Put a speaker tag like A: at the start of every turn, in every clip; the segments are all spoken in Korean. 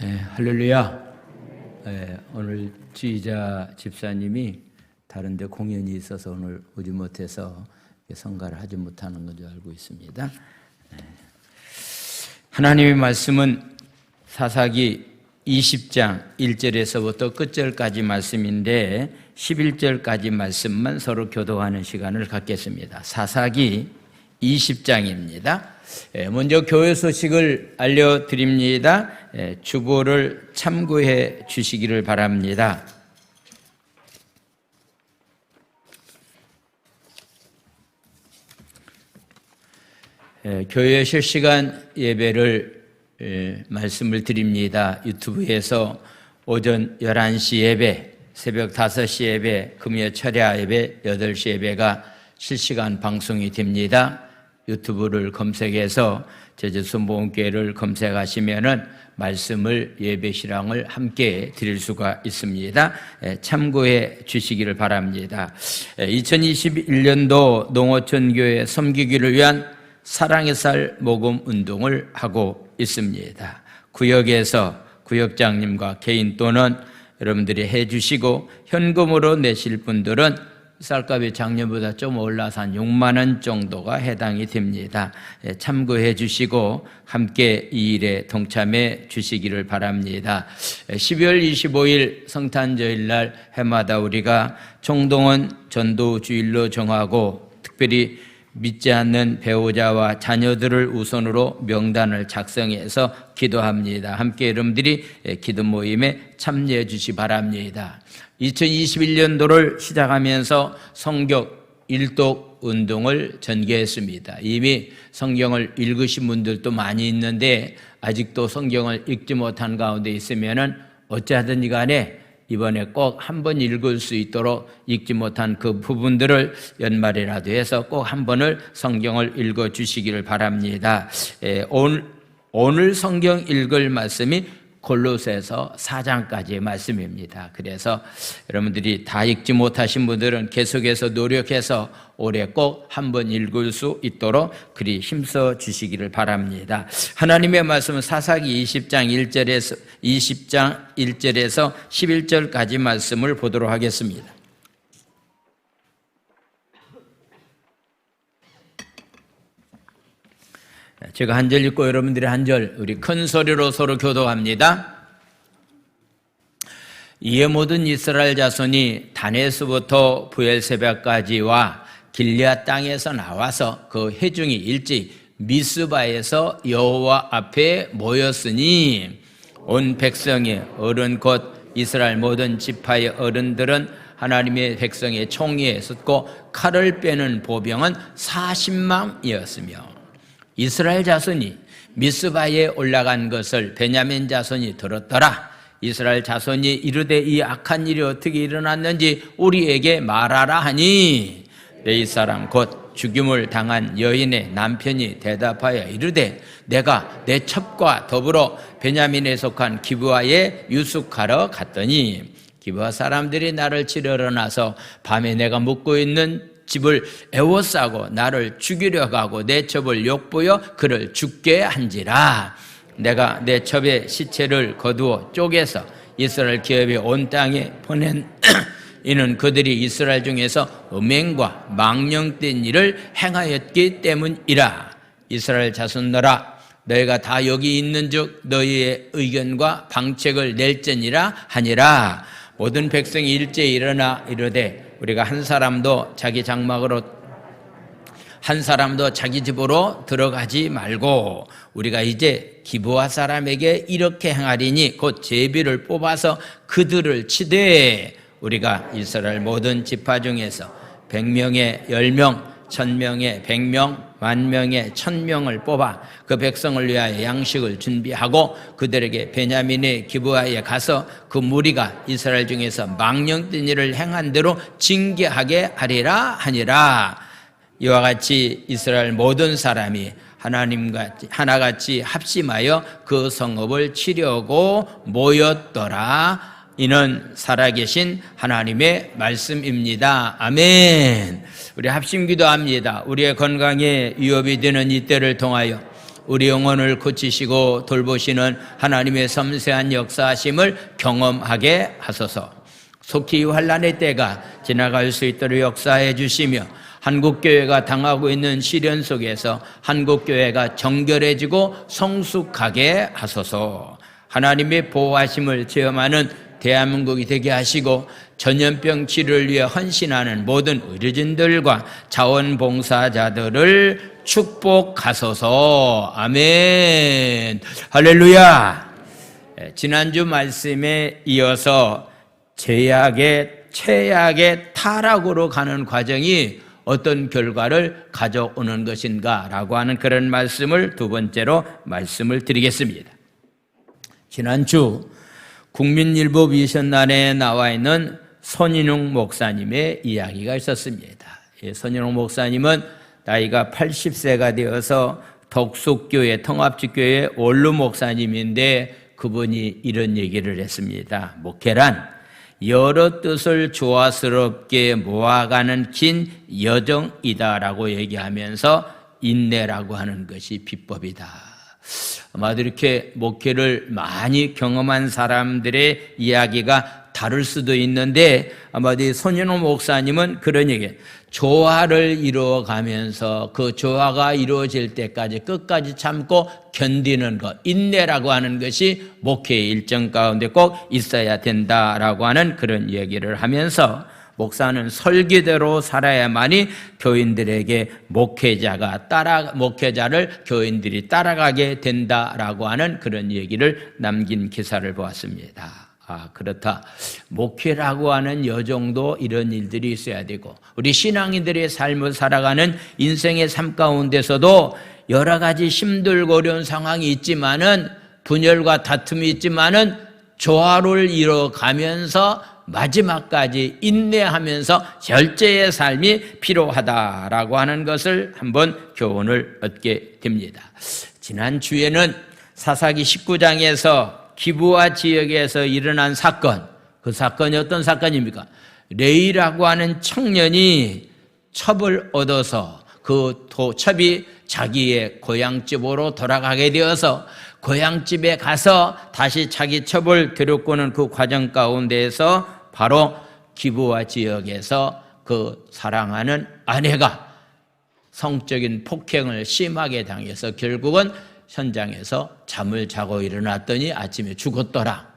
A: 할렐루야. 오늘 지휘자 집사님이 다른 데 공연이 있어서 오늘 오지 못해서 성가를 하지 못하는 건 줄 알고 있습니다. 하나님의 말씀은 사사기 20장 1절에서부터 끝절까지 말씀인데 11절까지 말씀만 서로 교도하는 시간을 갖겠습니다. 사사기 20장입니다. 먼저 교회 소식을 알려드립니다. 주보를 참고해 주시기를 바랍니다. 교회 실시간 예배를 말씀을 드립니다. 유튜브에서 오전 11시 예배, 새벽 5시 예배, 금요 철야 예배, 8시 예배가 실시간 방송이 됩니다. 유튜브를 검색해서 제주순복음교회를 검색하시면은 말씀을 예배시랑을 함께 드릴 수가 있습니다. 참고해 주시기를 바랍니다. 2021년도 농어촌교회 섬기기를 위한 사랑의 살 모금 운동을 하고 있습니다. 구역에서 구역장님과 개인 또는 여러분들이 해주시고 현금으로 내실 분들은 쌀값이 작년보다 좀 올라서 한 6만 원 정도가 해당이 됩니다. 참고해 주시고 함께 이 일에 동참해 주시기를 바랍니다. 12월 25일 성탄절일 날 해마다 우리가 총동원 전도주일로 정하고 특별히 믿지 않는 배우자와 자녀들을 우선으로 명단을 작성해서 기도합니다. 함께 여러분들이 기도 모임에 참여해 주시기 바랍니다. 2021년도를 시작하면서 성경 일독 운동을 전개했습니다. 이미 성경을 읽으신 분들도 많이 있는데 아직도 성경을 읽지 못한 가운데 있으면은 어찌하든지 간에 이번에 꼭 한 번 읽을 수 있도록 읽지 못한 그 부분들을 연말이라도 해서 꼭 한 번을 성경을 읽어 주시기를 바랍니다. 오늘 성경 읽을 말씀이 골로새서 4장까지의 말씀입니다. 그래서 여러분들이 다 읽지 못하신 분들은 계속해서 노력해서 올해 꼭 한 번 읽을 수 있도록 그리 힘써 주시기를 바랍니다. 하나님의 말씀은 사사기 20장 1절에서 11절까지 말씀을 보도록 하겠습니다. 제가 한 절 읽고 여러분들이 한 절 우리 큰 소리로 서로 교도합니다. 이에 모든 이스라엘 자손이 다네스부터 브엘세바까지와 길리앗 땅에서 나와서 그 회중이 일찍 미스바에서 여호와 앞에 모였으니 온 백성의 어른 곧 이스라엘 모든 지파의 어른들은 하나님의 백성의 총리에 섰고 칼을 빼는 보병은 40만이었으며 이스라엘 자손이 미스바에 올라간 것을 베냐민 자손이 들었더라. 이스라엘 자손이 이르되 이 악한 일이 어떻게 일어났는지 우리에게 말하라 하니 레위 사람 곧 죽임을 당한 여인의 남편이 대답하여 이르되 내가 내 첩과 더불어 베냐민에 속한 기브아에 유숙하러 갔더니 기브아 사람들이 나를 치려러 나서 밤에 내가 묵고 있는 집을 에워싸고 나를 죽이려고 하고 내 첩을 욕보여 그를 죽게 한지라. 내가 내 첩의 시체를 거두어 쪼개서 이스라엘 기업의 온 땅에 보낸 이는 그들이 이스라엘 중에서 음행과 망령된 일을 행하였기 때문이라. 이스라엘 자손들아 너희가 다 여기 있는즉 너희의 의견과 방책을 낼지니라 하니라. 모든 백성이 일제히 일어나 이르되 우리가 한 사람도 자기 집으로 들어가지 말고 우리가 이제 기브아 사람에게 이렇게 행하리니 곧 제비를 뽑아서 그들을 치되 우리가 이스라엘 모든 지파 중에서 100명에 10명 1000명에 100명 10,000명에 1000명을 뽑아 그 백성을 위하여 양식을 준비하고 그들에게 베냐민의 기브아에 가서 그 무리가 이스라엘 중에서 망령된 일을 행한 대로 징계하게 하리라 하니라. 이와 같이 이스라엘 모든 사람이 하나님과 하나같이 합심하여 그 성읍을 치려고 모였더라. 이는 살아계신 하나님의 말씀입니다. 아멘. 우리 합심 기도합니다. 우리의 건강에 위협이 되는 이때를 통하여 우리 영혼을 고치시고 돌보시는 하나님의 섬세한 역사하심을 경험하게 하소서. 속히 환난의 때가 지나갈 수 있도록 역사해 주시며 한국교회가 당하고 있는 시련 속에서 한국교회가 정결해지고 성숙하게 하소서. 하나님의 보호하심을 체험하는 대한민국이 되게 하시고 전염병 치료를 위해 헌신하는 모든 의료진들과 자원봉사자들을 축복하소서. 아멘. 할렐루야. 지난주 말씀에 이어서 제약의 최악의 타락으로 가는 과정이 어떤 결과를 가져오는 것인가 라고 하는 그런 말씀을 두 번째로 말씀을 드리겠습니다. 지난주 국민일보 비전란에 나와 있는 손인웅 목사님의 이야기가 있었습니다. 손인웅 목사님은 나이가 80세가 되어서 덕숙교회 통합지교회 원로 목사님인데 그분이 이런 얘기를 했습니다. 목회란 여러 뜻을 조화스럽게 모아가는 긴 여정이다라고 얘기하면서 인내라고 하는 것이 비법이다. 아마도 이렇게 목회를 많이 경험한 사람들의 이야기가 다를 수도 있는데 아마도 손인호 목사님은 그런 얘기예요. 조화를 이루어가면서 그 조화가 이루어질 때까지 끝까지 참고 견디는 것, 인내라고 하는 것이 목회의 일정 가운데 꼭 있어야 된다라고 하는 그런 얘기를 하면서 목사는 설계대로 살아야만이 교인들에게 목회자를 교인들이 따라가게 된다라고 하는 그런 얘기를 남긴 기사를 보았습니다. 그렇다. 목회라고 하는 여정도 이런 일들이 있어야 되고 우리 신앙인들의 삶을 살아가는 인생의 삶 가운데서도 여러 가지 힘들고 어려운 상황이 있지만은 분열과 다툼이 있지만은 조화를 이뤄가면서 마지막까지 인내하면서 절제의 삶이 필요하다라고 하는 것을 한번 교훈을 얻게 됩니다. 지난 주에는 사사기 19장에서 기브아 지역에서 일어난 사건, 그 사건이 어떤 사건입니까? 레이라고 하는 청년이 첩을 얻어서 그 첩이 자기의 고향집으로 돌아가게 되어서 고향집에 가서 다시 자기 첩을 데려오는 그 과정 가운데에서 바로 기브아 지역에서 그 사랑하는 아내가 성적인 폭행을 심하게 당해서 결국은 현장에서 잠을 자고 일어났더니 아침에 죽었더라.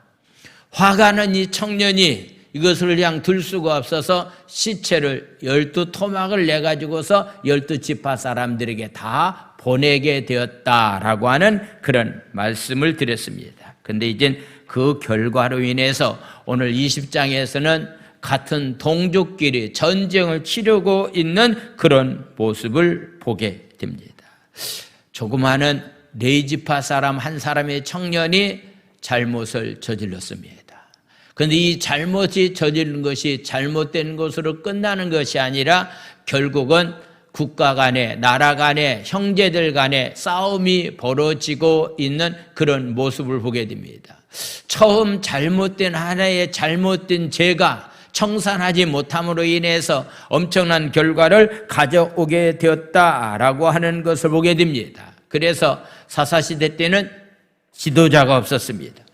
A: 화가 난 이 청년이 이것을 그냥 들 수가 없어서 시체를 12토막을 내가지고서 12지파 사람들에게 다 보내게 되었다라고 하는 그런 말씀을 드렸습니다. 그런데 이제 그 결과로 인해서 오늘 20장에서는 같은 동족끼리 전쟁을 치르고 있는 그런 모습을 보게 됩니다. 조그마한 레이지파 사람 한 사람의 청년이 잘못을 저질렀습니다. 그런데 이 잘못이 저지른 것이 잘못된 것으로 끝나는 것이 아니라 결국은 국가 간에 나라 간에 형제들 간에 싸움이 벌어지고 있는 그런 모습을 보게 됩니다. 처음 잘못된 하나의 잘못된 죄가 청산하지 못함으로 인해서 엄청난 결과를 가져오게 되었다라고 하는 것을 보게 됩니다. 그래서 사사시대 때는 지도자가 없었습니다.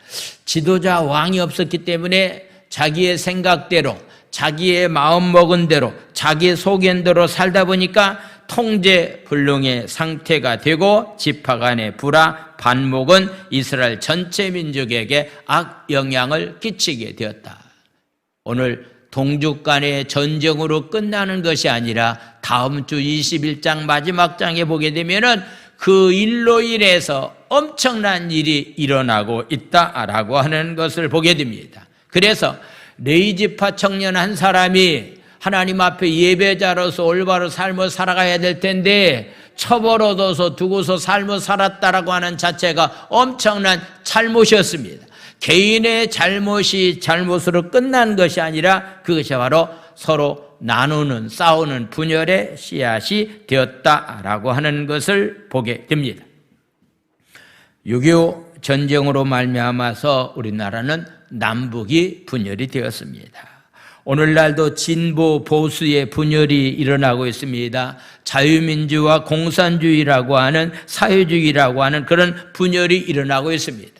A: 지도자 왕이 없었기 때문에 자기의 생각대로 자기의 마음먹은 대로 자기의 소견대로 살다 보니까 통제불능의 상태가 되고 지파 간의 불화, 반목은 이스라엘 전체 민족에게 악영향을 끼치게 되었다. 오늘 동족 간의 전쟁으로 끝나는 것이 아니라 다음 주 21장 마지막 장에 보게 되면은 그 일로 인해서 엄청난 일이 일어나고 있다라고 하는 것을 보게 됩니다. 그래서 레이지파 청년 한 사람이 하나님 앞에 예배자로서 올바로 삶을 살아가야 될 텐데 첩을 얻어서 두고서 삶을 살았다라고 하는 자체가 엄청난 잘못이었습니다. 개인의 잘못이 잘못으로 끝난 것이 아니라 그것이 바로 서로 나누는 싸우는 분열의 씨앗이 되었다라고 하는 것을 보게 됩니다. 6.25 전쟁으로 말미암아서 우리나라는 남북이 분열이 되었습니다. 오늘날도 진보 보수의 분열이 일어나고 있습니다. 자유민주와 공산주의라고 하는 사회주의라고 하는 그런 분열이 일어나고 있습니다.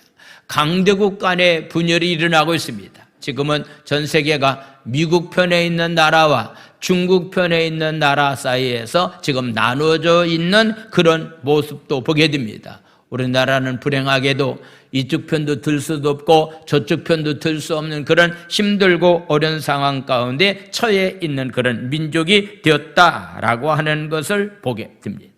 A: 강대국 간의 분열이 일어나고 있습니다. 지금은 전 세계가 미국 편에 있는 나라와 중국 편에 있는 나라 사이에서 지금 나누어져 있는 그런 모습도 보게 됩니다. 우리나라는 불행하게도 이쪽 편도 들 수도 없고 저쪽 편도 들 수 없는 그런 힘들고 어려운 상황 가운데 처해 있는 그런 민족이 되었다라고 하는 것을 보게 됩니다.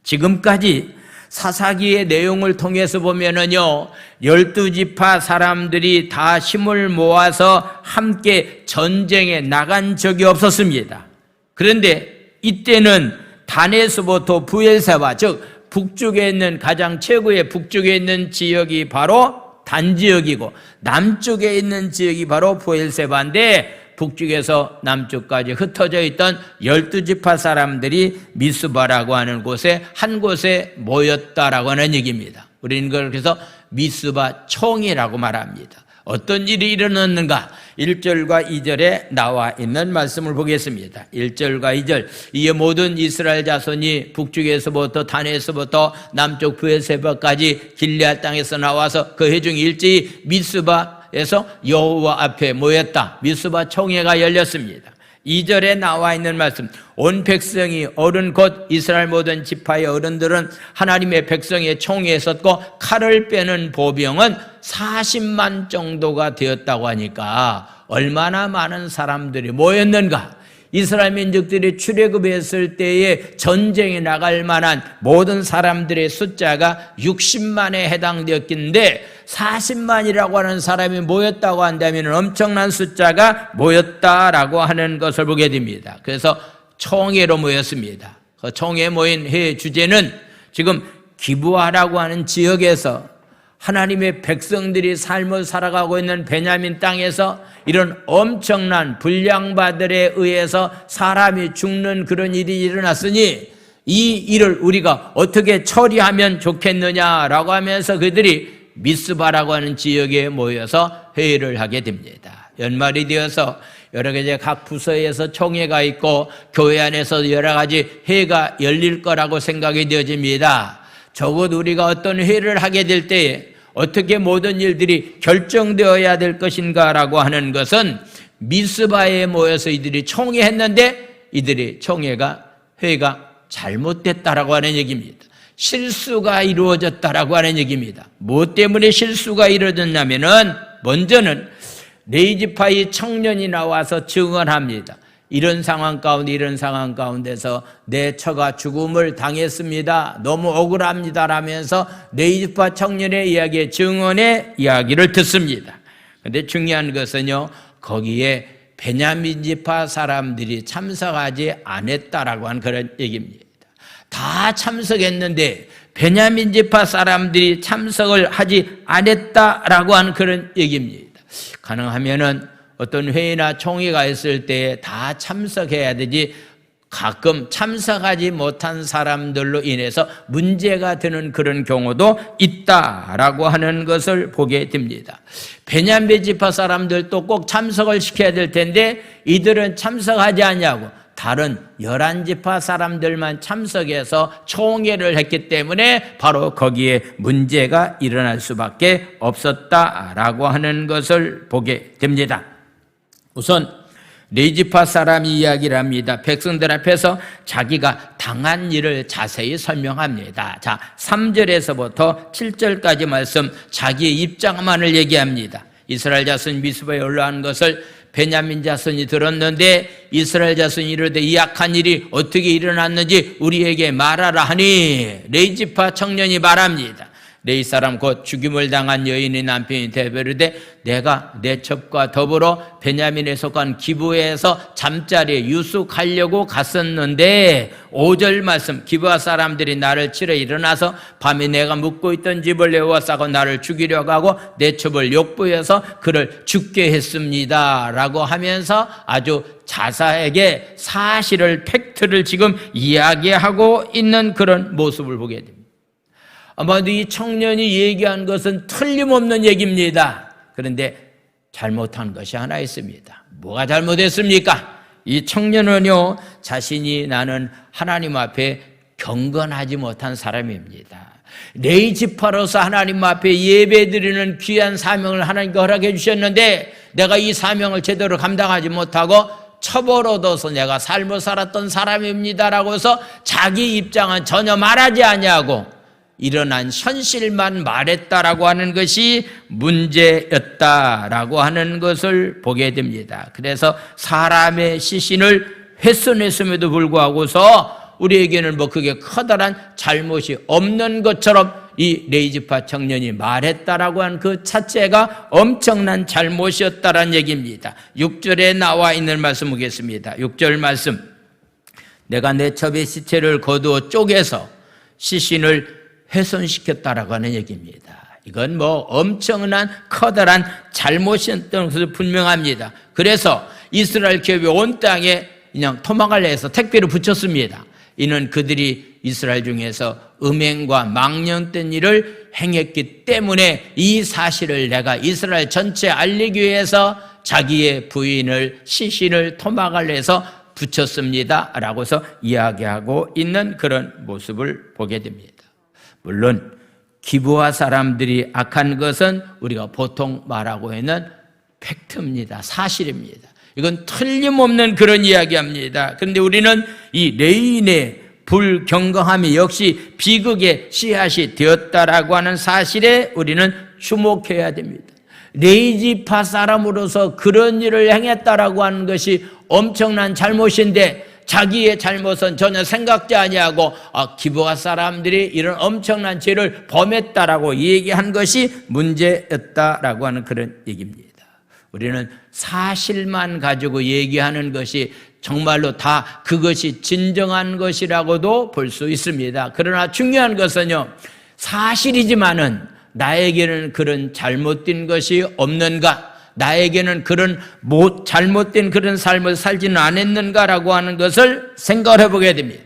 A: 지금까지 사사기의 내용을 통해서 보면은요, 12지파 사람들이 다 힘을 모아서 함께 전쟁에 나간 적이 없었습니다. 그런데 이때는 단에서부터 브엘세바, 즉 북쪽에 있는 가장 최고의 북쪽에 있는 지역이 바로 단 지역이고 남쪽에 있는 지역이 바로 브엘세바인데, 북쪽에서 남쪽까지 흩어져 있던 12지파 사람들이 미스바라고 하는 곳에 한 곳에 모였다라고 하는 얘기입니다. 우리는 그걸 그래서 미스바 총이라고 말합니다. 어떤 일이 일어났는가? 1절과 2절에 나와 있는 말씀을 보겠습니다. 1절과 2절, 이에 모든 이스라엘 자손이 북쪽에서부터 단에서부터 남쪽 브엘세바까지 길앗 땅에서 나와서 그 회중 일제히 미스바에서 여호와 앞에 모였다. 미스바 총회가 열렸습니다. 2절에 나와 있는 말씀, 온 백성이 어른 곧 이스라엘 모든 지파의 어른들은 하나님의 백성의 총회에 섰고 칼을 빼는 보병은 40만 정도가 되었다고 하니까 얼마나 많은 사람들이 모였는가. 이스라엘 민족들이 출애굽했을 때에 전쟁에 나갈 만한 모든 사람들의 숫자가 60만에 해당되었긴데 40만이라고 하는 사람이 모였다고 한다면 엄청난 숫자가 모였다라고 하는 것을 보게 됩니다. 그래서 총회로 모였습니다. 그 총회에 모인 회의 주제는 지금 기브아라고 하는 지역에서 하나님의 백성들이 삶을 살아가고 있는 베냐민 땅에서 이런 엄청난 불량바들에 의해서 사람이 죽는 그런 일이 일어났으니 이 일을 우리가 어떻게 처리하면 좋겠느냐라고 하면서 그들이 미스바라고 하는 지역에 모여서 회의를 하게 됩니다. 연말이 되어서 여러 가지 각 부서에서 총회가 있고 교회 안에서 여러 가지 회의가 열릴 거라고 생각이 되어집니다. 적어도 우리가 어떤 회의를 하게 될 때에 어떻게 모든 일들이 결정되어야 될 것인가라고 하는 것은 미스바에 모여서 이들이 총회했는데 이들이 회의가 잘못됐다라고 하는 얘기입니다. 실수가 이루어졌다라고 하는 얘기입니다. 무엇 때문에 실수가 이루어졌냐면은 먼저는 레위지파의 청년이 나와서 증언합니다. 이런 상황 가운데서 내 처가 죽음을 당했습니다. 너무 억울합니다. 라면서 레위지파 청년의 이야기의 증언의 이야기를 듣습니다. 그런데 중요한 것은요, 거기에 베냐민 지파 사람들이 참석하지 않았다라고 하는 그런 얘기입니다. 다 참석했는데 베냐민 지파 사람들이 참석을 하지 않았다라고 하는 그런 얘기입니다. 가능하면은 어떤 회의나 총회가 있을 때 다 참석해야 되지 가끔 참석하지 못한 사람들로 인해서 문제가 되는 그런 경우도 있다라고 하는 것을 보게 됩니다. 베냐민 지파 사람들도 꼭 참석을 시켜야 될 텐데 이들은 참석하지 않냐고 다른 11지파 사람들만 참석해서 총회를 했기 때문에 바로 거기에 문제가 일어날 수밖에 없었다라고 하는 것을 보게 됩니다. 우선 레위지파 사람이 이야기를 합니다. 백성들 앞에서 자기가 당한 일을 자세히 설명합니다. 자, 3절에서부터 7절까지 말씀 자기의 입장만을 얘기합니다. 이스라엘 자손 미스바에 올라간 것을 베냐민 자손이 들었는데 이스라엘 자손이 이르되 이 악한 일이 어떻게 일어났는지 우리에게 말하라 하니 레위지파 청년이 말합니다. 레위 사람 곧 죽임을 당한 여인의 남편이 대베르되 내가 내 첩과 더불어 베냐민에 속한 기브에서 잠자리에 유숙하려고 갔었는데 5절 말씀 기브아 사람들이 나를 치러 일어나서 밤에 내가 묵고 있던 집을 에워싸고 나를 죽이려고 하고 내 첩을 욕부해서 그를 죽게 했습니다 라고 하면서 아주 자세하게 사실을 팩트를 지금 이야기하고 있는 그런 모습을 보게 됩니다. 아마도 이 청년이 얘기한 것은 틀림없는 얘기입니다. 그런데 잘못한 것이 하나 있습니다. 뭐가 잘못했습니까? 이 청년은요, 자신이 나는 하나님 앞에 경건하지 못한 사람입니다. 레위지파로서 하나님 앞에 예배드리는 귀한 사명을 하나님께 허락해 주셨는데 내가 이 사명을 제대로 감당하지 못하고 처벌 얻어서 내가 삶을 살았던 사람입니다라고 해서 자기 입장은 전혀 말하지 아니하고 일어난 현실만 말했다라고 하는 것이 문제였다라고 하는 것을 보게 됩니다. 그래서 사람의 시신을 훼손했음에도 불구하고서 우리에게는 뭐 그게 커다란 잘못이 없는 것처럼 이 레위지파 청년이 말했다라고 한 그 자체가 엄청난 잘못이었다라는 얘기입니다. 6절에 나와 있는 말씀 보겠습니다. 6절 말씀. 내가 내 첩의 시체를 거두어 쪼개서 시신을 훼손시켰다라고 하는 얘기입니다. 이건 뭐 엄청난 커다란 잘못이었던 것으로 분명합니다. 그래서 이스라엘 기업이 온 땅에 그냥 토막을 내서 택배를 붙였습니다. 이는 그들이 이스라엘 중에서 음행과 망령된 일을 행했기 때문에 이 사실을 내가 이스라엘 전체에 알리기 위해서 자기의 부인을 시신을 토막을 내서 붙였습니다 라고 해서 이야기하고 있는 그런 모습을 보게 됩니다. 물론 기브아 사람들이 악한 것은 우리가 보통 말하고 있는 팩트입니다. 사실입니다. 이건 틀림없는 그런 이야기합니다. 그런데 우리는 이 레위인의 불경건함이 역시 비극의 씨앗이 되었다라고 하는 사실에 우리는 주목해야 됩니다. 레위지파 사람으로서 그런 일을 행했다라고 하는 것이 엄청난 잘못인데 자기의 잘못은 전혀 생각지 아니하고 기브아 사람들이 이런 엄청난 죄를 범했다라고 얘기한 것이 문제였다라고 하는 그런 얘기입니다. 우리는 사실만 가지고 얘기하는 것이 정말로 다 그것이 진정한 것이라고도 볼 수 있습니다. 그러나 중요한 것은요, 사실이지만은 나에게는 그런 잘못된 것이 없는가, 나에게는 그런 잘못된 그런 삶을 살지는 않았는가라고 하는 것을 생각을 해보게 됩니다.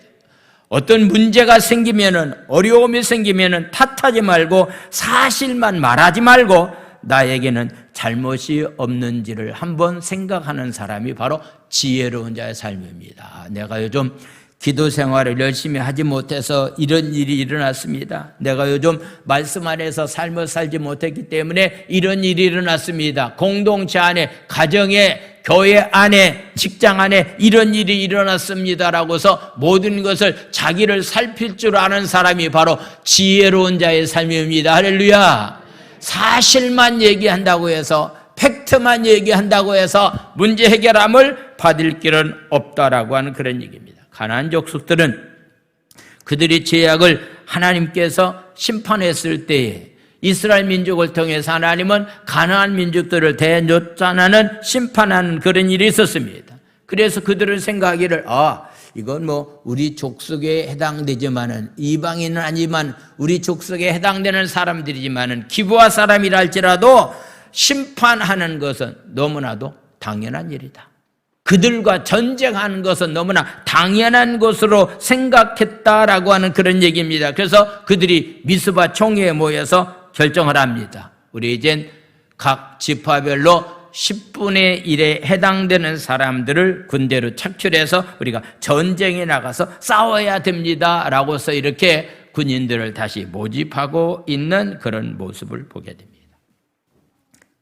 A: 어떤 문제가 생기면은, 어려움이 생기면은 탓하지 말고 사실만 말하지 말고 나에게는 잘못이 없는지를 한번 생각하는 사람이 바로 지혜로운 자의 삶입니다. 내가 요즘 기도 생활을 열심히 하지 못해서 이런 일이 일어났습니다. 내가 요즘 말씀 안에서 삶을 살지 못했기 때문에 이런 일이 일어났습니다. 공동체 안에, 가정에, 교회 안에, 직장 안에 이런 일이 일어났습니다라고서 모든 것을 자기를 살필 줄 아는 사람이 바로 지혜로운 자의 삶입니다. 할렐루야. 사실만 얘기한다고 해서, 팩트만 얘기한다고 해서 문제 해결함을 받을 길은 없다라고 하는 그런 얘기입니다. 가나안 족속들은 그들이 죄악을 하나님께서 심판했을 때에 이스라엘 민족을 통해서 하나님은 가나안 민족들을 대쫓아나는 심판하는 그런 일이 있었습니다. 그래서 그들은 생각하기를 이건 뭐 우리 족속에 해당되지만은, 이방인은 아니지만 우리 족속에 해당되는 사람들이지만은 기브아 사람이라 할지라도 심판하는 것은 너무나도 당연한 일이다. 그들과 전쟁하는 것은 너무나 당연한 것으로 생각했다라고 하는 그런 얘기입니다. 그래서 그들이 미스바 총회에 모여서 결정을 합니다. 우리 이젠 각 지파별로 10분의 1에 해당되는 사람들을 군대로 착출해서 우리가 전쟁에 나가서 싸워야 됩니다 라고서 이렇게 군인들을 다시 모집하고 있는 그런 모습을 보게 됩니다.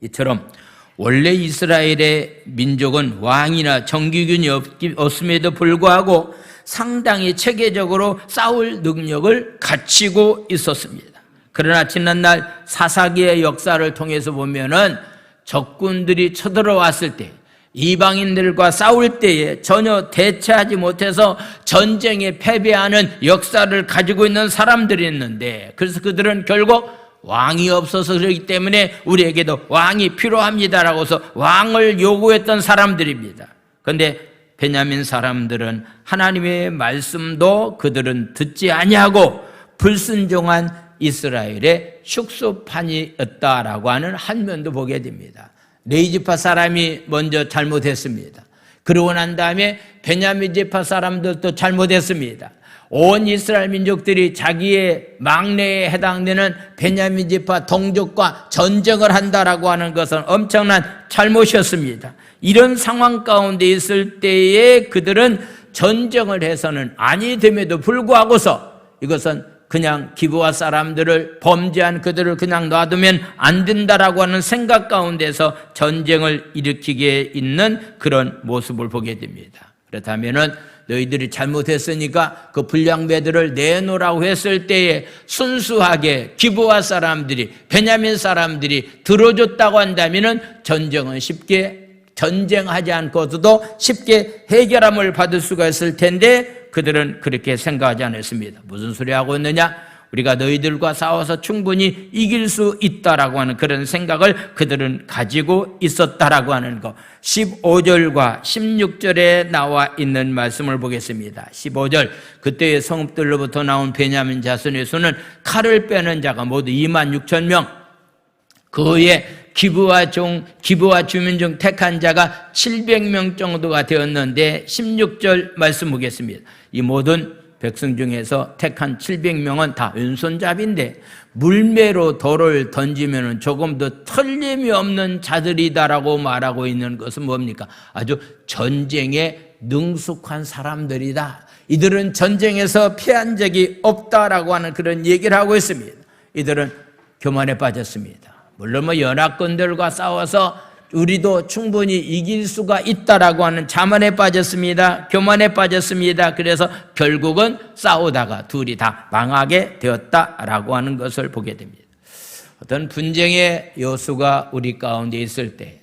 A: 이처럼 원래 이스라엘의 민족은 왕이나 정규군이 없음에도 불구하고 상당히 체계적으로 싸울 능력을 갖추고 있었습니다. 그러나 지난날 사사기의 역사를 통해서 보면은 적군들이 쳐들어왔을 때, 이방인들과 싸울 때에 전혀 대처하지 못해서 전쟁에 패배하는 역사를 가지고 있는 사람들이 있는데, 그래서 그들은 결국 왕이 없어서 그렇기 때문에 우리에게도 왕이 필요합니다라고 해서 왕을 요구했던 사람들입니다. 그런데 베냐민 사람들은 하나님의 말씀도 그들은 듣지 아니하고 불순종한 이스라엘의 숙소판이었다라고 하는 한 면도 보게 됩니다. 레위지파 사람이 먼저 잘못했습니다. 그러고 난 다음에 베냐민 지파 사람들도 잘못했습니다. 온 이스라엘 민족들이 자기의 막내에 해당되는 베냐민 지파 동족과 전쟁을 한다라고 하는 것은 엄청난 잘못이었습니다. 이런 상황 가운데 있을 때에 그들은 전쟁을 해서는 아니 됨에도 불구하고서 이것은 그냥 기브아 사람들을 범죄한 그들을 그냥 놔두면 안 된다라고 하는 생각 가운데서 전쟁을 일으키게 있는 그런 모습을 보게 됩니다. 그렇다면은 너희들이 잘못했으니까 그 불량배들을 내놓으라고 했을 때에 순수하게 기브아 사람들이 베냐민 사람들이 들어줬다고 한다면은 전쟁은 쉽게 전쟁하지 않고서도 쉽게 해결함을 받을 수가 있을 텐데 그들은 그렇게 생각하지 않았습니다. 무슨 소리 하고 있느냐? 우리가 너희들과 싸워서 충분히 이길 수 있다라고 하는 그런 생각을 그들은 가지고 있었다라고 하는 것. 15절과 16절에 나와 있는 말씀을 보겠습니다. 15절, 그때의 성읍들로부터 나온 베냐민 자손의 수는 칼을 빼는 자가 모두 26,000명, 그 외에 기브아 주민 중 택한 자가 700명 정도가 되었는데 16절 말씀 보겠습니다. 이 모든 백성 중에서 택한 700명은 다 왼손잡이인데 물매로 돌을 던지면 조금 더 틀림이 없는 자들이다라고 말하고 있는 것은 뭡니까? 아주 전쟁에 능숙한 사람들이다. 이들은 전쟁에서 피한 적이 없다라고 하는 그런 얘기를 하고 있습니다. 이들은 교만에 빠졌습니다. 물론 연합군들과 싸워서 우리도 충분히 이길 수가 있다라고 하는 자만에 빠졌습니다. 교만에 빠졌습니다. 그래서 결국은 싸우다가 둘이 다 망하게 되었다라고 하는 것을 보게 됩니다. 어떤 분쟁의 요소가 우리 가운데 있을 때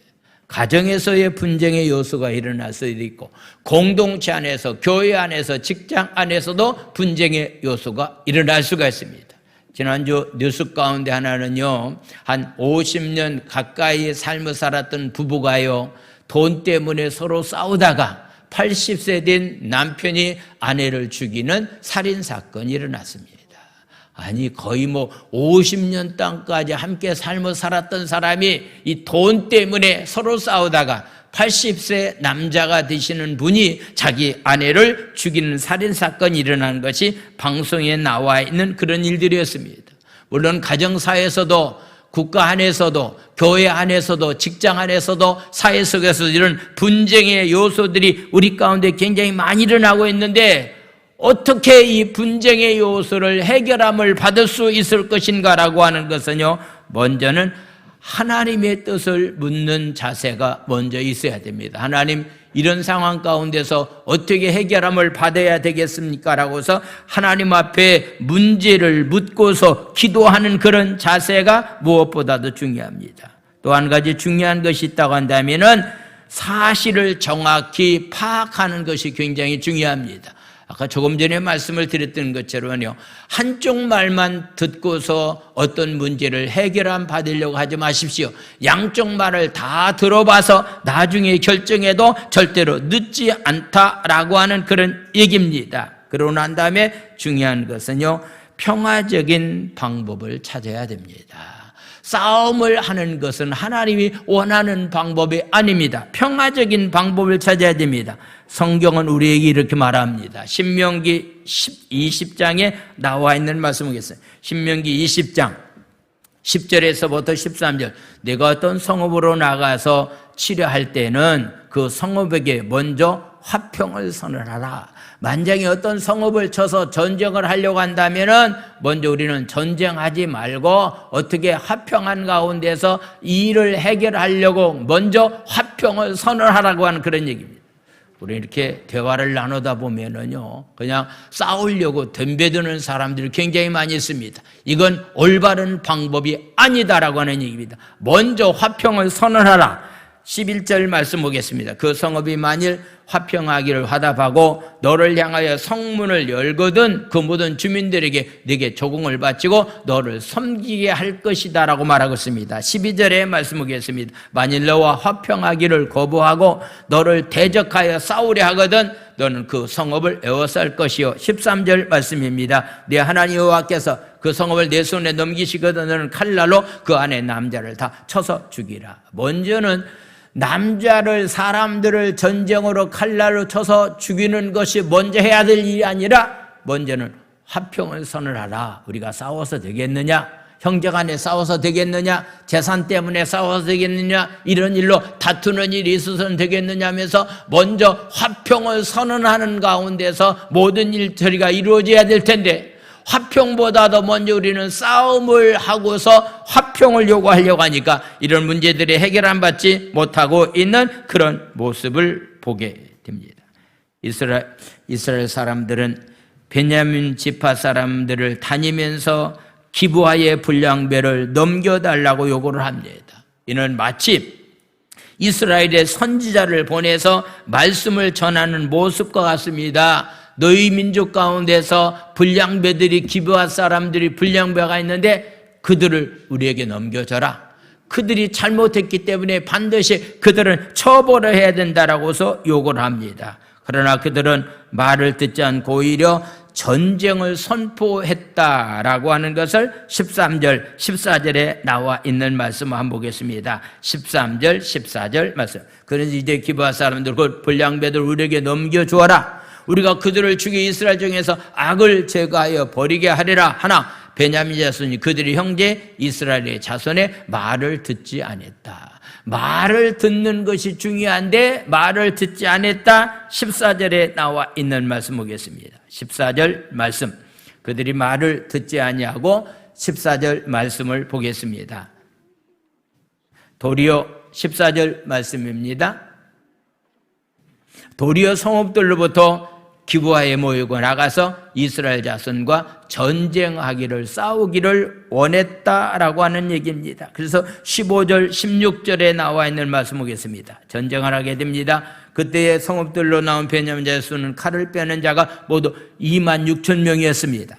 A: 가정에서의 분쟁의 요소가 일어날 수도 있고 공동체 안에서 교회 안에서 직장 안에서도 분쟁의 요소가 일어날 수가 있습니다. 지난주 뉴스 가운데 하나는요, 한 50년 가까이 삶을 살았던 부부가요, 돈 때문에 서로 싸우다가 80세 된 남편이 아내를 죽이는 살인사건이 일어났습니다. 아니, 거의 50년 땅까지 함께 삶을 살았던 사람이 이 돈 때문에 서로 싸우다가 80세 남자가 되시는 분이 자기 아내를 죽이는 살인사건이 일어난 것이 방송에 나와 있는 그런 일들이었습니다. 물론 가정사에서도 국가 안에서도 교회 안에서도 직장 안에서도 사회 속에서도 이런 분쟁의 요소들이 우리 가운데 굉장히 많이 일어나고 있는데 어떻게 이 분쟁의 요소를 해결함을 받을 수 있을 것인가라고 하는 것은요, 먼저는 하나님의 뜻을 묻는 자세가 먼저 있어야 됩니다. 하나님, 이런 상황 가운데서 어떻게 해결함을 받아야 되겠습니까? 라고서 하나님 앞에 문제를 묻고서 기도하는 그런 자세가 무엇보다도 중요합니다. 또 한 가지 중요한 것이 있다고 한다면은 사실을 정확히 파악하는 것이 굉장히 중요합니다. 아까 조금 전에 말씀을 드렸던 것처럼요, 한쪽 말만 듣고서 어떤 문제를 해결함 받으려고 하지 마십시오. 양쪽 말을 다 들어봐서 나중에 결정해도 절대로 늦지 않다라고 하는 그런 얘기입니다. 그러고 난 다음에 중요한 것은요, 평화적인 방법을 찾아야 됩니다. 싸움을 하는 것은 하나님이 원하는 방법이 아닙니다. 평화적인 방법을 찾아야 됩니다. 성경은 우리에게 이렇게 말합니다. 신명기 20장에 나와 있는 말씀이겠어요. 신명기 20장 10절에서부터 13절, 내가 어떤 성읍으로 나가서 치료할 때는 그 성읍에게 먼저 화평을 선언하라. 만약에 어떤 성읍을 쳐서 전쟁을 하려고 한다면은 먼저 우리는 전쟁하지 말고 어떻게 화평한 가운데서 이 일을 해결하려고 먼저 화평을 선언하라고 하는 그런 얘기입니다. 우리 이렇게 대화를 나누다 보면은요, 그냥 싸우려고 덤벼드는 사람들이 굉장히 많이 있습니다. 이건 올바른 방법이 아니다라고 하는 얘기입니다. 먼저 화평을 선언하라. 11절 말씀 보겠습니다. 그 성읍이 만일 화평하기를 화답하고 너를 향하여 성문을 열거든 그 모든 주민들에게 네게 조공을 바치고 너를 섬기게 할 것이다 라고 말하고 있습니다. 12절의 말씀 보겠습니다. 만일 너와 화평하기를 거부하고 너를 대적하여 싸우려 하거든 너는 그 성읍을 에워쌀 것이요. 13절 말씀입니다. 네 하나님 여호와께서 그 성읍을 내 손에 넘기시거든 너는 칼날로 그 안에 남자를 다 쳐서 죽이라. 먼저는 남자를, 사람들을 전쟁으로 칼날로 쳐서 죽이는 것이 먼저 해야 될 일이 아니라 먼저는 화평을 선언하라. 우리가 싸워서 되겠느냐? 형제 간에 싸워서 되겠느냐? 재산 때문에 싸워서 되겠느냐? 이런 일로 다투는 일이 있어서는 되겠느냐 하면서 먼저 화평을 선언하는 가운데서 모든 일처리가 이루어져야 될 텐데, 화평보다도 먼저 우리는 싸움을 하고서 화평을 요구하려고 하니까 이런 문제들이 해결 안 받지 못하고 있는 그런 모습을 보게 됩니다. 이스라엘 사람들은 베냐민 지파 사람들을 다니면서 기브아의 분량배를 넘겨달라고 요구를 합니다. 이는 마치 이스라엘의 선지자를 보내서 말씀을 전하는 모습과 같습니다. 너희 민족 가운데서 분량배들이, 기브아 사람들이 분량배가 있는데 그들을 우리에게 넘겨줘라. 그들이 잘못했기 때문에 반드시 그들은 처벌을 해야 된다라고서 요구를 합니다. 그러나 그들은 말을 듣지 않고 오히려 전쟁을 선포했다라고 하는 것을 13절, 14절에 나와 있는 말씀을 한번 보겠습니다. 13절, 14절 말씀. 그래서 이제 기브아 사람들, 그 분량배들 우리에게 넘겨주어라. 우리가 그들을 죽여 이스라엘 중에서 악을 제거하여 버리게 하리라 하나 베냐민 자손이 그들의 형제 이스라엘의 자손의 말을 듣지 않았다. 말을 듣는 것이 중요한데 말을 듣지 않았다. 14절에 나와 있는 말씀 보겠습니다. 14절 말씀. 그들이 말을 듣지 아니하고 14절 말씀을 보겠습니다. 도리어 14절 말씀입니다. 도리어 성읍들로부터 기브아에 모이고 나가서 이스라엘 자손과 전쟁하기를, 싸우기를 원했다라고 하는 얘기입니다. 그래서 15절, 16절에 나와 있는 말씀 보겠습니다. 전쟁을 하게 됩니다. 그때의 성읍들로 나온 베냐민 자손은 칼을 빼는 자가 모두 26,000명이었습니다.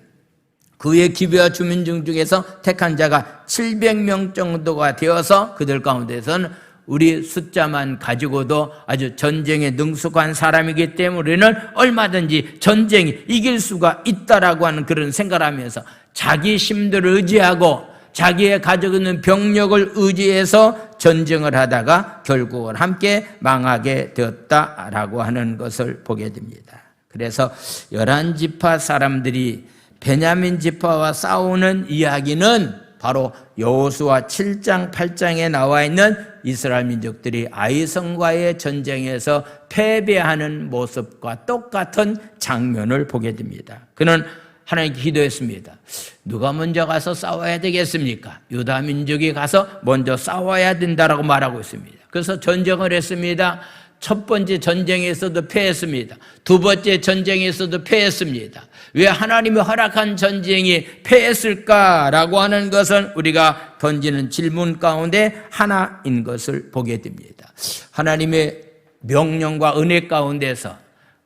A: 그의 기브아 주민중 중에서 택한 자가 700명 정도가 되어서 그들 가운데서는 우리 숫자만 가지고도 아주 전쟁에 능숙한 사람이기 때문에 우리는 얼마든지 전쟁이 이길 수가 있다라고 하는 그런 생각을 하면서 자기 힘들을 의지하고 자기의 가지고 있는 병력을 의지해서 전쟁을 하다가 결국은 함께 망하게 되었다라고 하는 것을 보게 됩니다. 그래서 11지파 사람들이 베냐민 지파와 싸우는 이야기는 바로 여호수아 7장, 8장에 나와 있는 이스라엘 민족들이 아이성과의 전쟁에서 패배하는 모습과 똑같은 장면을 보게 됩니다. 그는 하나님께 기도했습니다. 누가 먼저 가서 싸워야 되겠습니까? 유다 민족이 가서 먼저 싸워야 된다라고 말하고 있습니다. 그래서 전쟁을 했습니다. 첫 번째 전쟁에서도 패했습니다. 두 번째 전쟁에서도 패했습니다. 왜 하나님이 허락한 전쟁이 패했을까라고 하는 것은 우리가 던지는 질문 가운데 하나인 것을 보게 됩니다. 하나님의 명령과 은혜 가운데서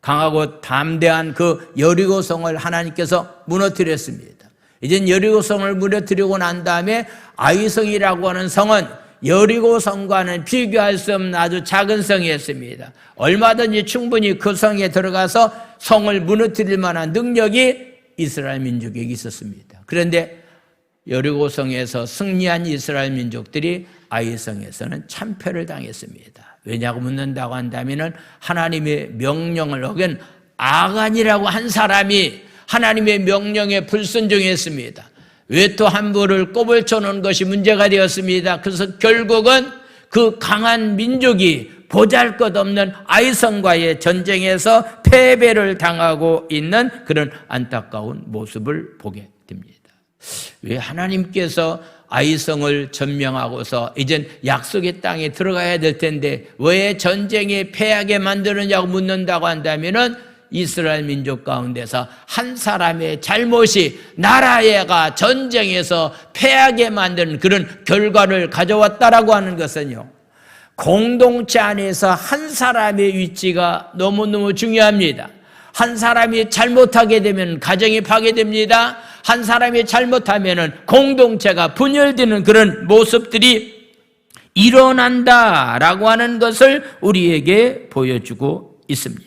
A: 강하고 담대한 그 여리고성을 하나님께서 무너뜨렸습니다. 이젠 여리고성을 무너뜨리고 난 다음에 아이성이라고 하는 성은 여리고성과는 비교할 수 없는 아주 작은 성이었습니다. 얼마든지 충분히 그 성에 들어가서 성을 무너뜨릴 만한 능력이 이스라엘 민족에게 있었습니다. 그런데 여리고성에서 승리한 이스라엘 민족들이 아이성에서는 참패를 당했습니다. 왜냐고 묻는다고 한다면 하나님의 명령을 어긴 아간이라고 한 사람이 하나님의 명령에 불순종했습니다. 외투 한 벌을 꼽을 쳐놓은 것이 문제가 되었습니다. 그래서 결국은 그 강한 민족이 보잘것없는 아이성과의 전쟁에서 패배를 당하고 있는 그런 안타까운 모습을 보게 됩니다. 왜 하나님께서 아이성을 점령하고서 이젠 약속의 땅에 들어가야 될 텐데 왜 전쟁에 패하게 만드느냐고 묻는다고 한다면은 이스라엘 민족 가운데서 한 사람의 잘못이 나라가 전쟁에서 패하게 만드는 그런 결과를 가져왔다라고 하는 것은요, 공동체 안에서 한 사람의 위치가 너무너무 중요합니다. 한 사람이 잘못하게 되면 가정이 파괴됩니다. 한 사람이 잘못하면 공동체가 분열되는 그런 모습들이 일어난다라고 하는 것을 우리에게 보여주고 있습니다.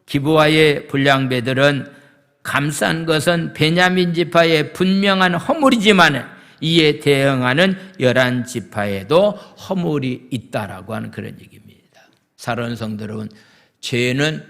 A: 기브아의 분량배들은 감싼 것은 베냐민 지파의 분명한 허물이지만 이에 대응하는 11지파에도 허물이 있다라고 하는 그런 얘기입니다. 사랑하는 성도 여러분, 죄는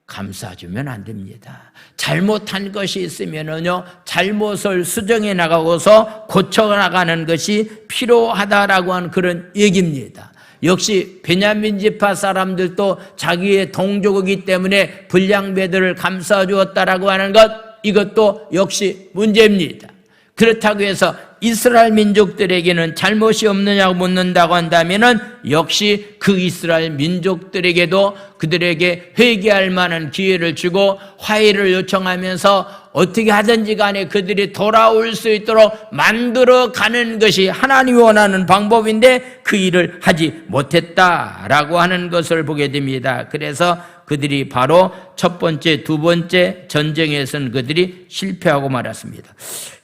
A: 감싸주면 안 됩니다. 잘못한 것이 있으면은요, 잘못을 수정해 나가고서 고쳐 나가는 것이 필요하다라고 하는 그런 얘기입니다. 역시 베냐민 지파 사람들도 자기의 동족이기 때문에 불량배들을 감싸주었다라고 하는 것, 이것도 역시 문제입니다. 그렇다고 해서 이스라엘 민족들에게는 잘못이 없느냐고 묻는다고 한다면은 역시 그 이스라엘 민족들에게도 그들에게 회개할 만한 기회를 주고 화해를 요청하면서 어떻게 하든지 간에 그들이 돌아올 수 있도록 만들어 가는 것이 하나님이 원하는 방법인데 그 일을 하지 못했다라고 하는 것을 보게 됩니다. 그래서 그들이 바로 첫 번째, 두 번째 전쟁에서는 그들이 실패하고 말았습니다.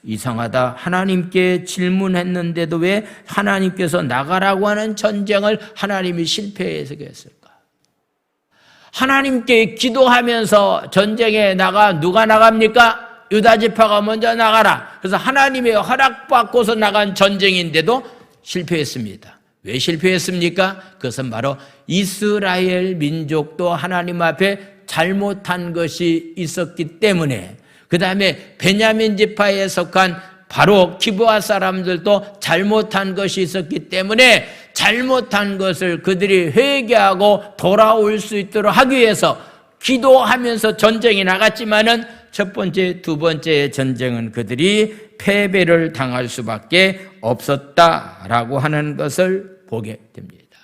A: 이상하다. 하나님께 질문했는데도 왜 하나님께서 나가라고 하는 전쟁을 하나님이 실패해서 했을까? 하나님께 기도하면서 전쟁에 누가 나갑니까? 유다 지파가 먼저 나가라. 그래서 하나님의 허락받고서 나간 전쟁인데도 실패했습니다. 왜 실패했습니까? 그것은 바로 이스라엘 민족도 하나님 앞에 잘못한 것이 있었기 때문에, 그 다음에 베냐민 지파에 속한 바로 기브아 사람들도 잘못한 것이 있었기 때문에 잘못한 것을 그들이 회개하고 돌아올 수 있도록 하기 위해서 기도하면서 전쟁에 나갔지만은 첫 번째, 두 번째 전쟁은 그들이 패배를 당할 수밖에 없었다라고 하는 것을 보게 됩니다.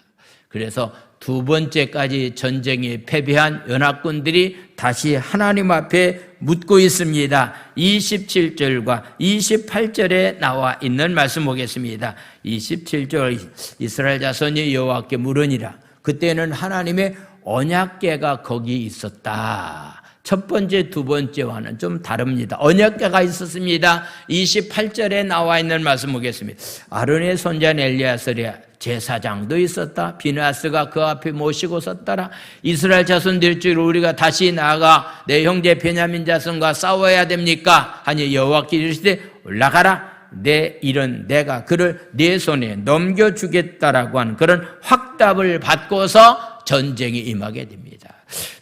A: 그래서 두 번째까지 전쟁에 패배한 연합군들이 다시 하나님 앞에 묻고 있습니다. 27절과 28절에 나와 있는 말씀 보겠습니다. 27절, 이스라엘 자손이 여호와께 물으니라. 그때는 하나님의 언약궤가 거기 있었다. 첫 번째, 두 번째와는 좀 다릅니다. 언약궤가 있었습니다. 28절에 나와 있는 말씀 보겠습니다. 아론의 손자 엘리야스랴 제사장도 있었다. 비느하스가 그 앞에 모시고 섰더라. 이스라엘 자손들 중 우리가 다시 나아가 내 형제 베냐민 자손과 싸워야 됩니까? 하니 여호와께 이르시되 올라가라. 내 일은 내가 그를 네 손에 넘겨주겠다라고 하는 그런 확답을 받고서 전쟁에 임하게 됩니다.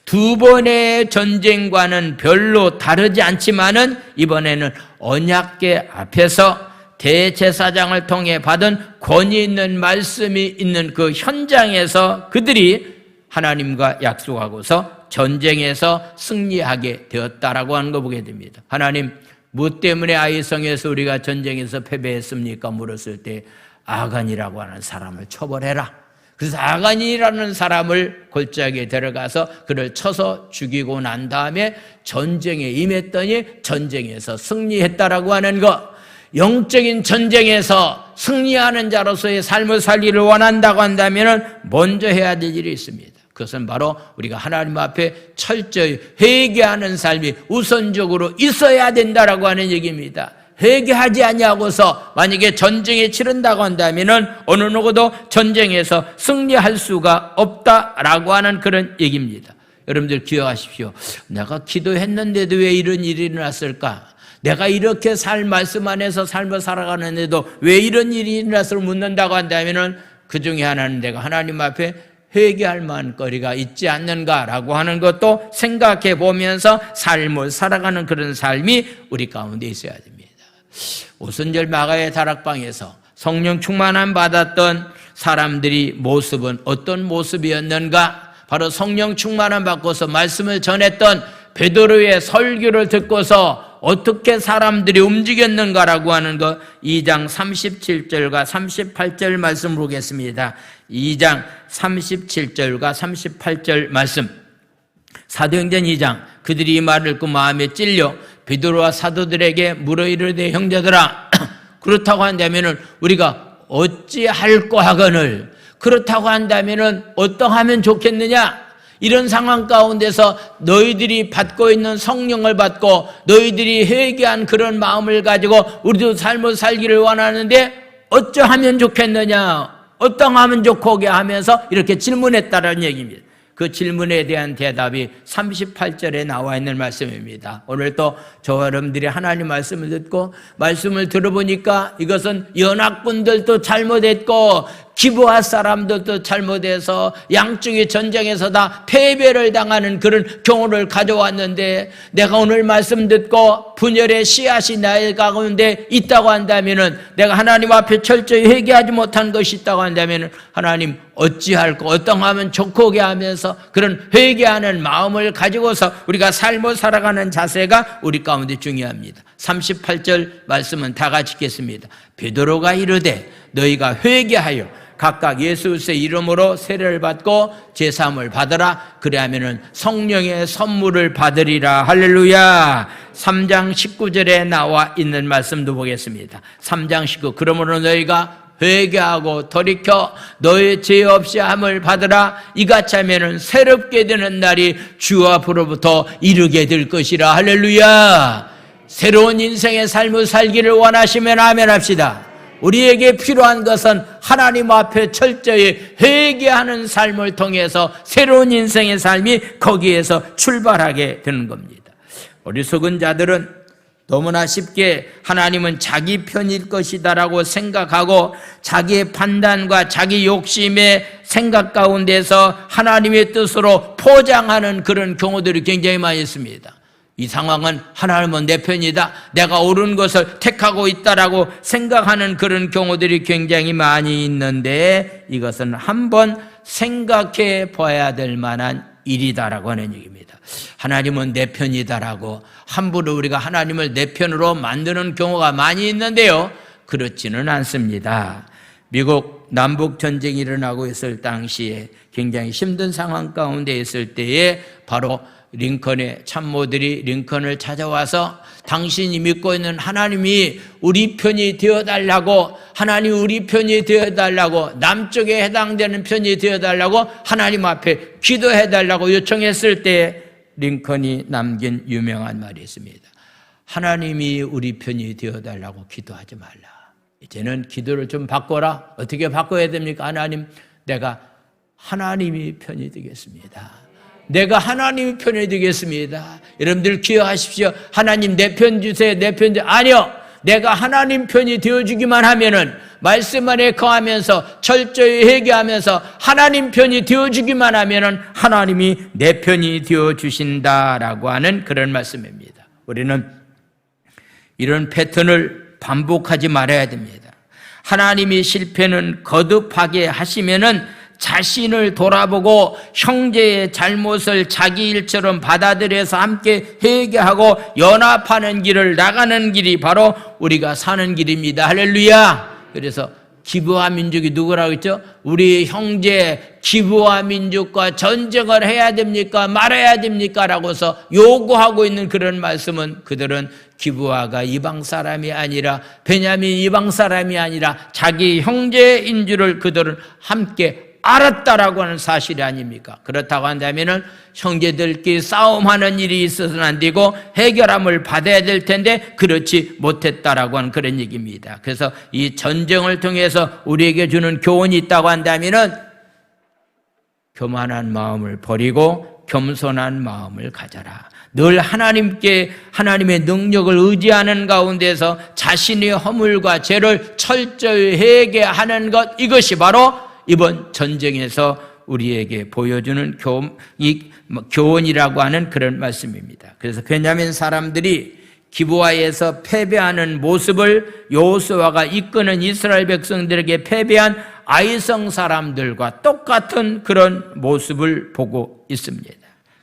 A: 두 번의 전쟁과는 별로 다르지 않지만은 이번에는 언약궤 앞에서 대제사장을 통해 받은 권위 있는 말씀이 있는 그 현장에서 그들이 하나님과 약속하고서 전쟁에서 승리하게 되었다라고 하는 거 보게 됩니다. 하나님, 무엇 때문에 아이성에서 우리가 전쟁에서 패배했습니까? 물었을 때 아간이라고 하는 사람을 처벌해라. 그래서 아간이라는 사람을 골짜기에 데려가서 그를 쳐서 죽이고 난 다음에 전쟁에 임했더니 전쟁에서 승리했다라고 하는 것. 영적인 전쟁에서 승리하는 자로서의 삶을 살기를 원한다고 한다면 먼저 해야 될 일이 있습니다. 그것은 바로 우리가 하나님 앞에 철저히 회개하는 삶이 우선적으로 있어야 된다라고 하는 얘기입니다. 회개하지 아니하고서 만약에 전쟁에 치른다고 한다면 어느 누구도 전쟁에서 승리할 수가 없다라고 하는 그런 얘기입니다. 여러분들 기억하십시오. 내가 기도했는데도 왜 이런 일이 일어났을까? 내가 이렇게 말씀 안에서 삶을 살아가는데도 왜 이런 일이 일어났을 묻는다고 한다면 그 중에 하나는 내가 하나님 앞에 회개할 만한 거리가 있지 않는가라고 하는 것도 생각해 보면서 삶을 살아가는 그런 삶이 우리 가운데 있어야 됩니다. 오순절 마가의 다락방에서 성령 충만함 받았던 사람들이 모습은 어떤 모습이었는가? 바로 성령 충만함 받고서 말씀을 전했던 베드로의 설교를 듣고서 어떻게 사람들이 움직였는가라고 하는 것 2장 37절과 38절 말씀 보겠습니다. 2장 37절과 38절 말씀. 사도행전 2장 그들이 이 말을 듣고 마음에 찔려 베드로와 사도들에게 물어 이르되 형제들아 그렇다고 한다면 우리가 어찌할꼬 하거늘 그렇다고 한다면 어떠하면 좋겠느냐? 이런 상황 가운데서 너희들이 받고 있는 성령을 받고 너희들이 회개한 그런 마음을 가지고 우리도 삶을 살기를 원하는데 어쩌하면 좋겠느냐? 어떠하면 좋고게 하면서 이렇게 질문했다는 얘기입니다. 그 질문에 대한 대답이 38절에 나와 있는 말씀입니다. 오늘 또 저와 여러분들이 하나님 말씀을 듣고 말씀을 들어보니까 이것은 연합군들도 잘못했고 기브아 사람들도 잘못해서 양쪽의 전쟁에서 다 패배를 당하는 그런 경우를 가져왔는데, 내가 오늘 말씀 듣고 분열의 씨앗이 나의 가운데 있다고 한다면은, 내가 하나님 앞에 철저히 회개하지 못한 것이 있다고 한다면은, 하나님 어찌할까, 어떠하면 좋게 하면서 그런 회개하는 마음을 가지고서 우리가 삶을 살아가는 자세가 우리 가운데 중요합니다. 38절 말씀은 다 같이 읽겠습니다. 베드로가 이르되 너희가 회개하여 각각 예수 그리스도의 이름으로 세례를 받고 제사함을 받으라. 그리하면은 성령의 선물을 받으리라. 할렐루야. 3장 19절에 나와 있는 말씀도 보겠습니다. 3장 19. 그러므로 너희가 회개하고 돌이켜 너의 죄 없이 함을 받으라. 이같이 하면은 새롭게 되는 날이 주 앞으로부터 이르게 될 것이라. 할렐루야. 새로운 인생의 삶을 살기를 원하시면 아멘 합시다. 우리에게 필요한 것은 하나님 앞에 철저히 회개하는 삶을 통해서 새로운 인생의 삶이 거기에서 출발하게 되는 겁니다. 어리석은 자들은 너무나 쉽게 하나님은 자기 편일 것이다라고 생각하고 자기의 판단과 자기 욕심의 생각 가운데서 하나님의 뜻으로 포장하는 그런 경우들이 굉장히 많이 있습니다. 이 상황은 하나님은 내 편이다, 내가 옳은 것을 택하고 있다라고 생각하는 그런 경우들이 굉장히 많이 있는데, 이것은 한번 생각해 봐야 될 만한 일이다라고 하는 얘기입니다. 하나님은 내 편이다라고 함부로 우리가 하나님을 내 편으로 만드는 경우가 많이 있는데요, 그렇지는 않습니다. 미국 남북전쟁이 일어나고 있을 당시에 굉장히 힘든 상황 가운데 있을 때에 바로 링컨의 참모들이 링컨을 찾아와서 당신이 믿고 있는 하나님이 우리 편이 되어달라고, 하나님 우리 편이 되어달라고, 남쪽에 해당되는 편이 되어달라고 하나님 앞에 기도해달라고 요청했을 때 링컨이 남긴 유명한 말이 있습니다. 하나님이 우리 편이 되어달라고 기도하지 말라. 이제는 기도를 좀 바꿔라. 어떻게 바꿔야 됩니까? 하나님, 내가 하나님이 편이 되겠습니다. 내가 하나님의 편이 되겠습니다. 여러분들 기억하십시오. 하나님 내 편 주세요, 내 편 주세요. 아니요. 내가 하나님 편이 되어주기만 하면은, 말씀 안에 거하면서 철저히 회개하면서 하나님 편이 되어주기만 하면은 하나님이 내 편이 되어주신다라고 하는 그런 말씀입니다. 우리는 이런 패턴을 반복하지 말아야 됩니다. 하나님이 실패는 거듭하게 하시면은 자신을 돌아보고 형제의 잘못을 자기 일처럼 받아들여서 함께 회개하고 연합하는 길을 나가는 길이 바로 우리가 사는 길입니다. 할렐루야. 그래서 기브아 민족이 누구라고 했죠? 우리 형제 기브아 민족과 전쟁을 해야 됩니까? 말아야 됩니까? 라고서 요구하고 있는 그런 말씀은, 그들은 기브아가 이방 사람이 아니라, 베냐민 이방 사람이 아니라 자기 형제인 줄을 그들은 함께 알았다라고 하는 사실이 아닙니까? 그렇다고 한다면은 형제들끼리 싸움하는 일이 있어서는 안 되고 해결함을 받아야 될 텐데 그렇지 못했다라고 하는 그런 얘기입니다. 그래서 이 전쟁을 통해서 우리에게 주는 교훈이 있다고 한다면은 교만한 마음을 버리고 겸손한 마음을 가져라. 늘 하나님께, 하나님의 능력을 의지하는 가운데서 자신의 허물과 죄를 철저히 회개하는 것, 이것이 바로 이번 전쟁에서 우리에게 보여주는 교훈이라고 하는 그런 말씀입니다. 그래서 베냐민 사람들이 기브아에서 패배하는 모습을 여호수아가 이끄는 이스라엘 백성들에게 패배한 아이성 사람들과 똑같은 그런 모습을 보고 있습니다.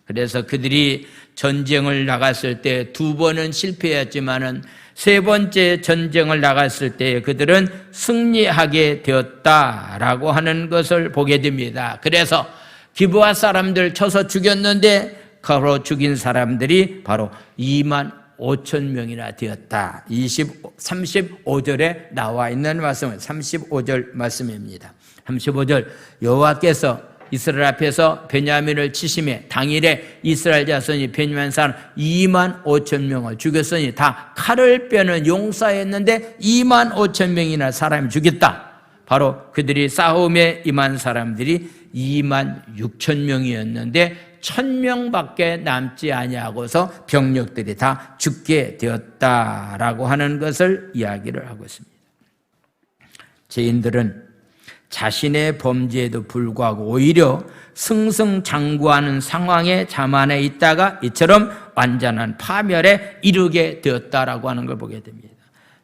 A: 그래서 그들이 전쟁을 나갔을 때 2번은 실패했지만은 3번째 전쟁을 나갔을 때 그들은 승리하게 되었다라고 하는 것을 보게 됩니다. 그래서 기브아 사람들 쳐서 죽였는데 바로 죽인 사람들이 바로 2만 5천 명이나 되었다. 35절에 나와 있는 말씀은 35절 말씀입니다. 35절, 여호와께서 이스라엘 앞에서 베냐민을 치심에 당일에 이스라엘 자손이 베냐민 사람 2만 5천 명을 죽였으니 다 칼을 빼는 용사였는데 2만 5천 명이나 사람이 죽였다. 바로 그들이 싸움에 임한 사람들이 2만 6천 명이었는데 1,000명밖에 남지 아니하고서 병력들이 다 죽게 되었다라고 하는 것을 이야기를 하고 있습니다. 죄인들은 자신의 범죄에도 불구하고 오히려 승승장구하는 상황에 자만해 있다가 이처럼 완전한 파멸에 이르게 되었다라고 하는 걸 보게 됩니다.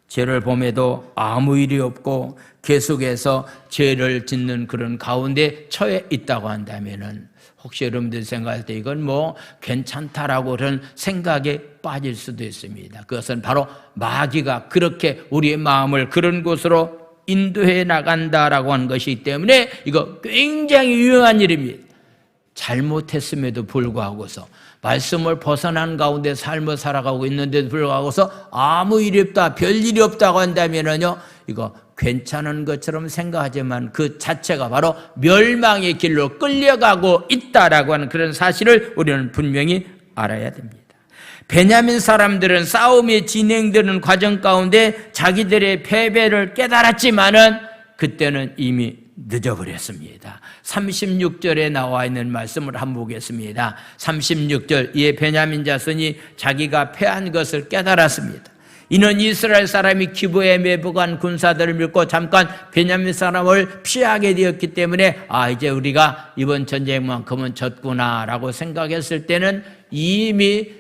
A: 죄를 범해도 아무 일이 없고 계속해서 죄를 짓는 그런 가운데 처해 있다고 한다면은 혹시 여러분들 생각할 때 이건 뭐 괜찮다라고 그런 생각에 빠질 수도 있습니다. 그것은 바로 마귀가 그렇게 우리의 마음을 그런 곳으로 인도해 나간다라고 하는 것이기 때문에 이거 굉장히 유용한 일입니다. 잘못했음에도 불구하고서 말씀을 벗어난 가운데 삶을 살아가고 있는데도 불구하고서 아무 일이 없다, 별일이 없다고 한다면은요, 이거 괜찮은 것처럼 생각하지만 그 자체가 바로 멸망의 길로 끌려가고 있다라고 하는 그런 사실을 우리는 분명히 알아야 됩니다. 베냐민 사람들은 싸움이 진행되는 과정 가운데 자기들의 패배를 깨달았지만은 그때는 이미 늦어버렸습니다. 36절에 나와 있는 말씀을 한번 보겠습니다. 36절, 이에 베냐민 자손이 자기가 패한 것을 깨달았습니다. 이는 이스라엘 사람이 기브에 매복한 군사들을 믿고 잠깐 베냐민 사람을 피하게 되었기 때문에 이제 우리가 이번 전쟁만큼은 졌구나라고 생각했을 때는 이미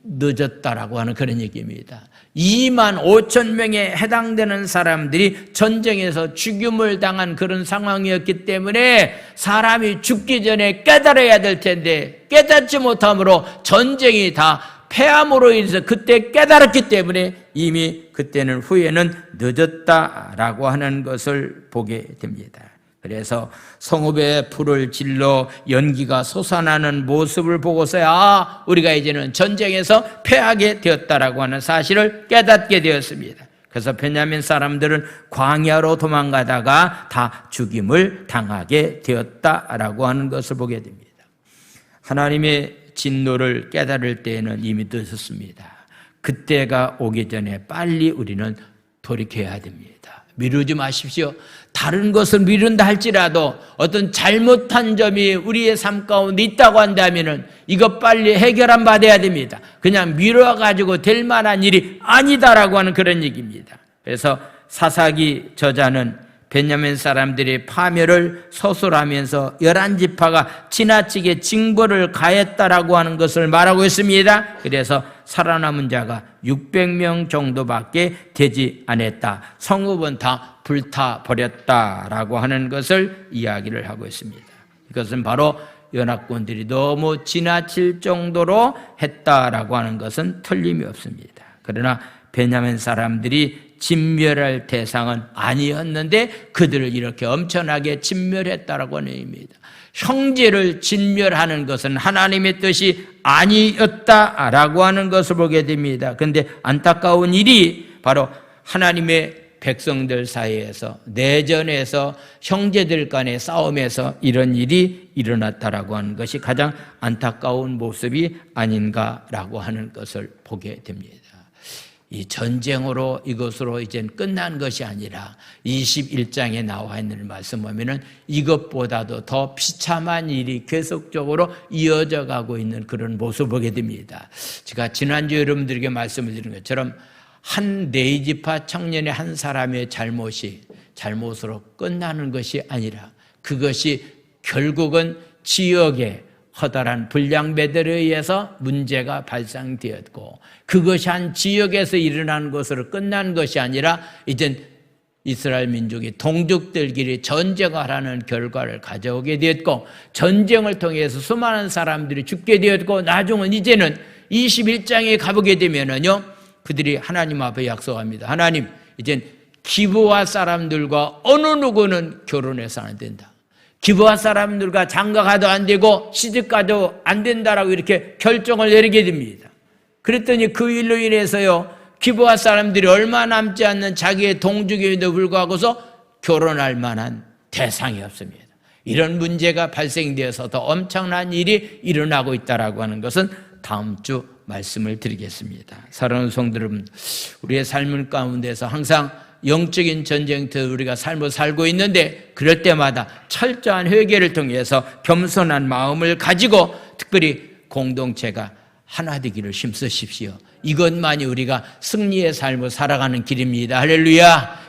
A: 늦었다라고 하는 그런 얘기입니다. 2만 5천 명에 해당되는 사람들이 전쟁에서 죽임을 당한 그런 상황이었기 때문에 사람이 죽기 전에 깨달아야 될 텐데 깨닫지 못함으로 전쟁이 다 패함으로 인해서 그때 깨달았기 때문에 이미 그때는 후에는 늦었다라고 하는 것을 보게 됩니다. 그래서 성읍에 불을 질러 연기가 솟아나는 모습을 보고서야 우리가 이제는 전쟁에서 패하게 되었다라고 하는 사실을 깨닫게 되었습니다. 그래서 베냐민 사람들은 광야로 도망가다가 다 죽임을 당하게 되었다라고 하는 것을 보게 됩니다. 하나님의 진노를 깨달을 때에는 이미 늦었습니다. 그때가 오기 전에 빨리 우리는 돌이켜야 됩니다. 미루지 마십시오. 다른 것을 미룬다 할지라도 어떤 잘못한 점이 우리의 삶 가운데 있다고 한다면은 이것 빨리 해결한 받아야 됩니다. 그냥 미뤄가지고 될 만한 일이 아니다라고 하는 그런 얘기입니다. 그래서 사사기 저자는 베냐민 사람들이 파멸을 서술하면서 11지파가 지나치게 징벌을 가했다라고 하는 것을 말하고 있습니다. 그래서 살아남은 자가 600명 정도밖에 되지 않았다. 성읍은 다 불타버렸다라고 하는 것을 이야기를 하고 있습니다. 이것은 바로 연합군들이 너무 지나칠 정도로 했다라고 하는 것은 틀림이 없습니다. 그러나 베냐민 사람들이 진멸할 대상은 아니었는데 그들을 이렇게 엄청나게 진멸했다라고 하는 의미입니다. 형제를 진멸하는 것은 하나님의 뜻이 아니었다라고 하는 것을 보게 됩니다. 그런데 안타까운 일이 바로 하나님의 백성들 사이에서 내전에서 형제들 간의 싸움에서 이런 일이 일어났다라고 하는 것이 가장 안타까운 모습이 아닌가라고 하는 것을 보게 됩니다. 이 전쟁으로 이것으로 이젠 끝난 것이 아니라 21장에 나와 있는 말씀 보면은 이것보다도 더 비참한 일이 계속적으로 이어져 가고 있는 그런 모습을 보게 됩니다. 제가 지난주에 여러분들에게 말씀을 드린 것처럼 한 네이지파 청년의 한 사람의 잘못으로 끝나는 것이 아니라 그것이 결국은 지역의 커다란 불량배들에 의해서 문제가 발생되었고 그것이 한 지역에서 일어난 것으로 끝난 것이 아니라 이젠 이스라엘 민족이 동족들끼리 전쟁하라는 결과를 가져오게 되었고 전쟁을 통해서 수많은 사람들이 죽게 되었고 나중은 이제는 21장에 가보게 되면은요 그들이 하나님 앞에 약속합니다. 하나님 이젠 기브와 사람들과 어느 누구는 결혼해서 안 된다. 기브와 사람들과 장가가도 안 되고 시집가도 안 된다라고 이렇게 결정을 내리게 됩니다. 그랬더니 그 일로 인해서요 기브와 사람들이 얼마 남지 않는 자기의 동족임에도 불구하고서 결혼할 만한 대상이 없습니다. 이런 문제가 발생되어서 더 엄청난 일이 일어나고 있다라고 하는 것은 다음 주 말씀을 드리겠습니다. 사랑하는 성도 여러분, 우리의 삶 가운데서 항상 영적인 전쟁터 우리가 삶을 살고 있는데 그럴 때마다 철저한 회개를 통해서 겸손한 마음을 가지고 특별히 공동체가 하나 되기를 힘쓰십시오. 이것만이 우리가 승리의 삶을 살아가는 길입니다. 할렐루야.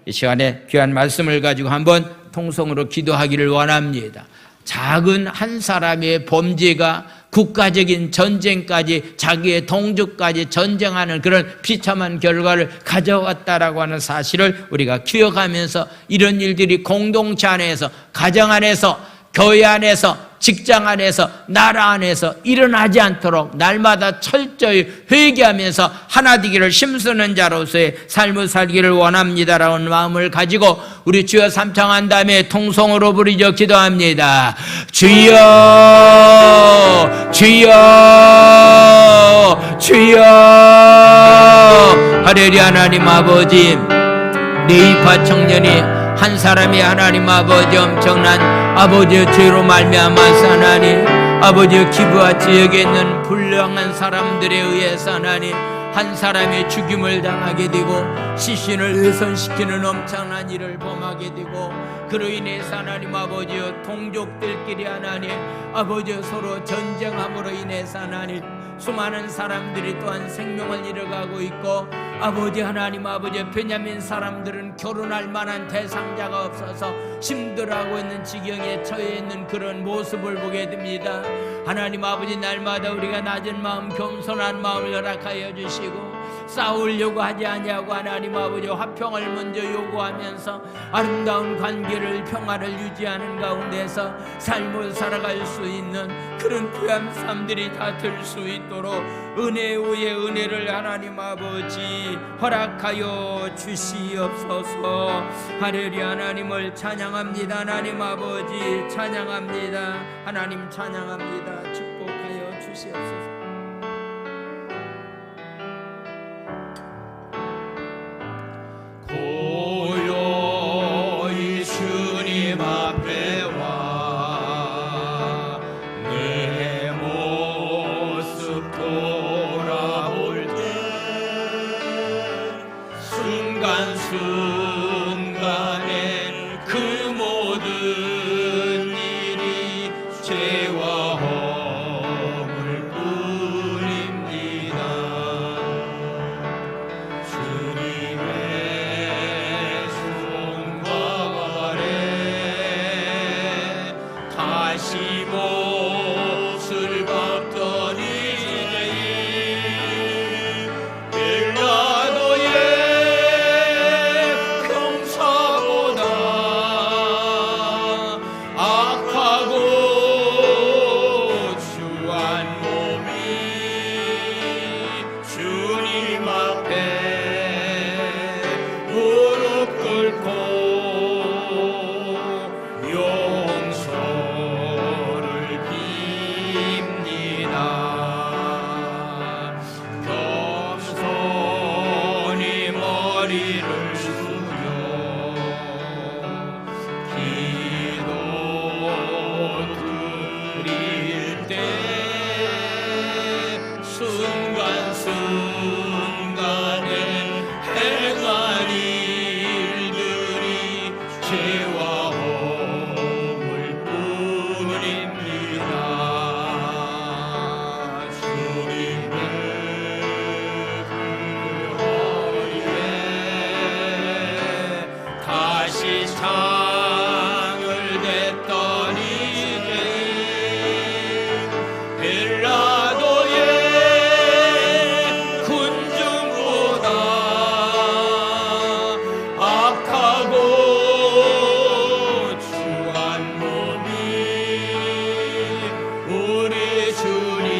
A: 이 시간에 귀한 말씀을 가지고 한번 통성으로 기도하기를 원합니다. 작은 한 사람의 범죄가 국가적인 전쟁까지, 자기의 동족까지 전쟁하는 그런 비참한 결과를 가져왔다라고 하는 사실을 우리가 기억하면서 이런 일들이 공동체 안에서, 가정 안에서, 교회 안에서, 직장 안에서, 나라 안에서 일어나지 않도록 날마다 철저히 회개하면서 하나 되기를 힘쓰는 자로서의 삶을 살기를 원합니다라는 마음을 가지고 우리 주여 삼창한 다음에 통성으로 부르짖어 기도합니다. 주여, 주여, 주여. 할렐루야. 하나님 아버지, 네이파 청년이 한 사람이 하나님 아버지 엄청난 아버지의 죄로 말미암아서 하나님 아버지의 기부와 지역에 있는 불량한 사람들에 의해서 하나님 한 사람의 죽임을 당하게 되고 시신을 훼손시키는 엄청난 일을 범하게 되고 그로 인해서 하나님 아버지여 동족들끼리 하나님 아버지여 서로 전쟁함으로 인해서 하나님 수많은 사람들이 또한 생명을 잃어가고 있고 아버지 하나님 아버지 베냐민 사람들은 결혼할 만한 대상자가 없어서 힘들어하고 있는 지경에 처해 있는 그런 모습을 보게 됩니다. 하나님 아버지 날마다 우리가 낮은 마음 겸손한 마음을 허락하여 주시고 싸우려고 하지 아니하고 하나님 아버지 화평을 먼저 요구하면서 아름다운 관계를 평화를 유지하는 가운데서 삶을 살아갈 수 있는 그런 귀한 삶들이 다 될 수 있도록 은혜 위에 은혜를 하나님 아버지 허락하여 주시옵소서. 할렐루야. 하나님을 찬양합니다. 하나님 아버지 찬양합니다. 하나님 찬양합니다. 축복하여 주시옵소서.
B: 고요히 주님 앞에 와 내 모습 돌아올 때 순간순간에 그 모든 일이 죄와 허물 뿐입니다. 주님의 손과 발에 다시 못을 박던 이제인 빌라도의 병사보다 악하고 추한 몸이 주님 앞에 무릎 꿇고 용서를 빕니다. 겸손히 머리를 숙여 기도 드릴 때 순간순간에 행한 일들이 죄와 허물 뿐입니다. 주님의 그 허리에 다시 창을 댔던 이제 빌라도의 군중보다 악하고 추한 몸이 우리 주님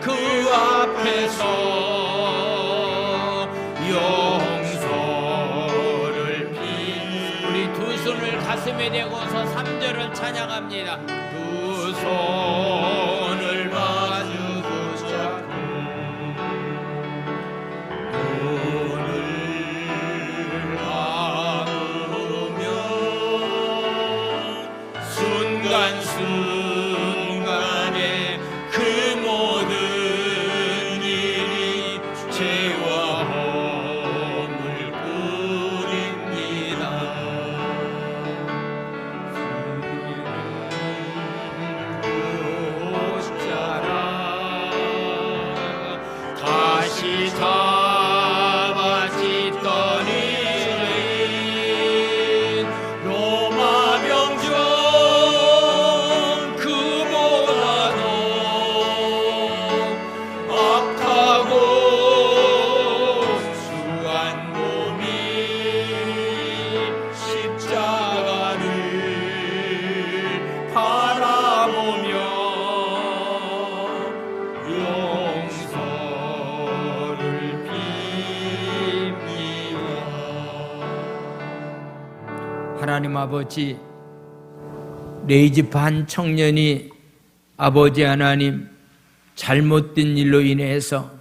B: 그 앞에서 용서를 비
A: 우리 두 손을 가슴에 대고서 3절을 찬양합니다.
B: 두 손을 마주 붙잡고 눈을 감으며 순간순간에 그 모든 일이 죄와 허물 뿐입니다. 십자라 다시 잡아짓던 이제인
A: 하나님 아버지, 레이지판 청년이 아버지 하나님 잘못된 일로 인해서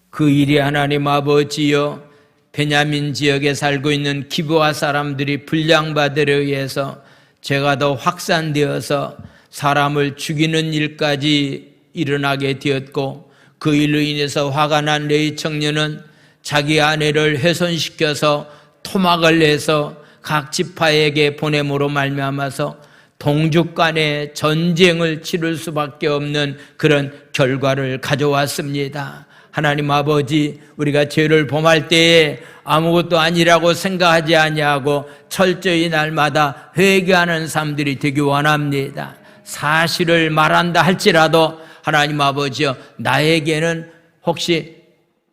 A: 그 일이 하나님 아버지여 베냐민 지역에 살고 있는 기브아 사람들이 불량바들에 의해서 죄가 더 확산되어서 사람을 죽이는 일까지 일어나게 되었고, 그 일로 인해서 화가 난 레이 청년은 자기 아내를 훼손시켜서 토막을 내서 각 지파에게 보냄으로 말미암아서 동족 간의 전쟁을 치를 수밖에 없는 그런 결과를 가져왔습니다. 하나님 아버지, 우리가 죄를 범할 때에 아무것도 아니라고 생각하지 아니하고 철저히 날마다 회개하는 사람들이 되기 원합니다. 사실을 말한다 할지라도 하나님 아버지여, 나에게는 혹시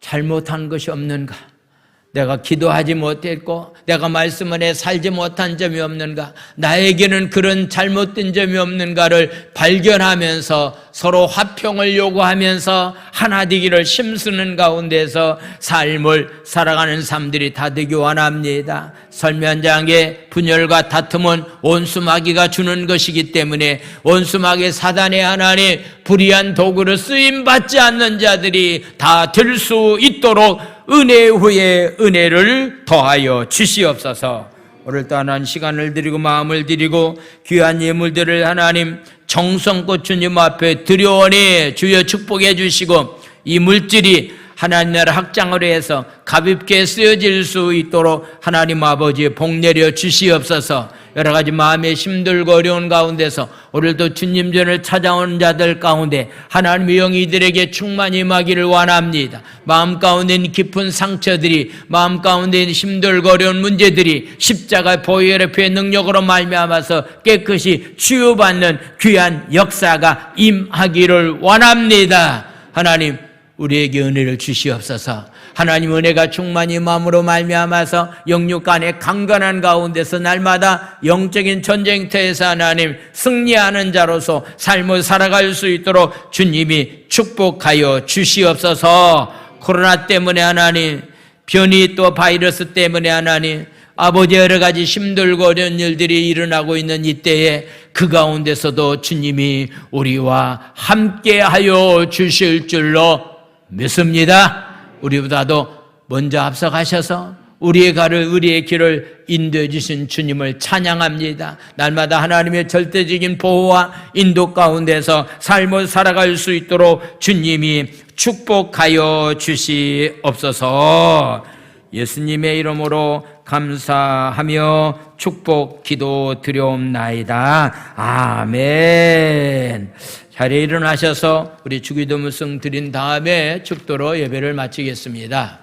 A: 잘못한 것이 없는가? 내가 기도하지 못했고 내가 말씀 안에 살지 못한 점이 없는가? 나에게는 그런 잘못된 점이 없는가를 발견하면서 서로 화평을 요구하면서 하나 되기를 힘쓰는 가운데서 삶을 살아가는 사람들이 다 되기 원합니다. 설면장의 분열과 다툼은 온수마귀가 주는 것이기 때문에 온수마귀 사단의 하나님 불의한 도구로 쓰임받지 않는 자들이 다 될 수 있도록 은혜 후에 은혜를 더하여 주시옵소서. 오늘도 하나님 시간을 드리고 마음을 드리고 귀한 예물들을 하나님 정성껏 주님 앞에 드려오니 주여 축복해 주시고, 이 물질이 하나님 나라 확장을 해서 가볍게 쓰여질 수 있도록 하나님 아버지 복 내려 주시옵소서. 여러 가지 마음에 힘들고 어려운 가운데서 오늘도 주님 전을 찾아오는 자들 가운데 하나님의 영이 이들에게 충만히 임하기를 원합니다. 마음 가운데 있는 깊은 상처들이, 마음 가운데 있는 힘들고 어려운 문제들이 십자가 보혈의 능력으로 말미암아서 깨끗이 치유받는 귀한 역사가 임하기를 원합니다. 하나님, 우리에게 은혜를 주시옵소서. 하나님 은혜가 충만히 마음으로 말미암아서 영육 간의 강건한 가운데서 날마다 영적인 전쟁터에서 하나님 승리하는 자로서 삶을 살아갈 수 있도록 주님이 축복하여 주시옵소서. 코로나 때문에 하나님, 변이 또 바이러스 때문에 하나님 아버지 여러 가지 힘들고 어려운 일들이 일어나고 있는 이때에 그 가운데서도 주님이 우리와 함께하여 주실 줄로 믿습니다. 우리보다도 먼저 앞서가셔서 우리의 길을 인도해 주신 주님을 찬양합니다. 날마다 하나님의 절대적인 보호와 인도 가운데서 삶을 살아갈 수 있도록 주님이 축복하여 주시옵소서. 예수님의 이름으로 감사하며 축복 기도 드려옵나이다. 아멘. 자리에 일어나셔서 우리 주기도 문성 드린 다음에 축도로 예배를 마치겠습니다.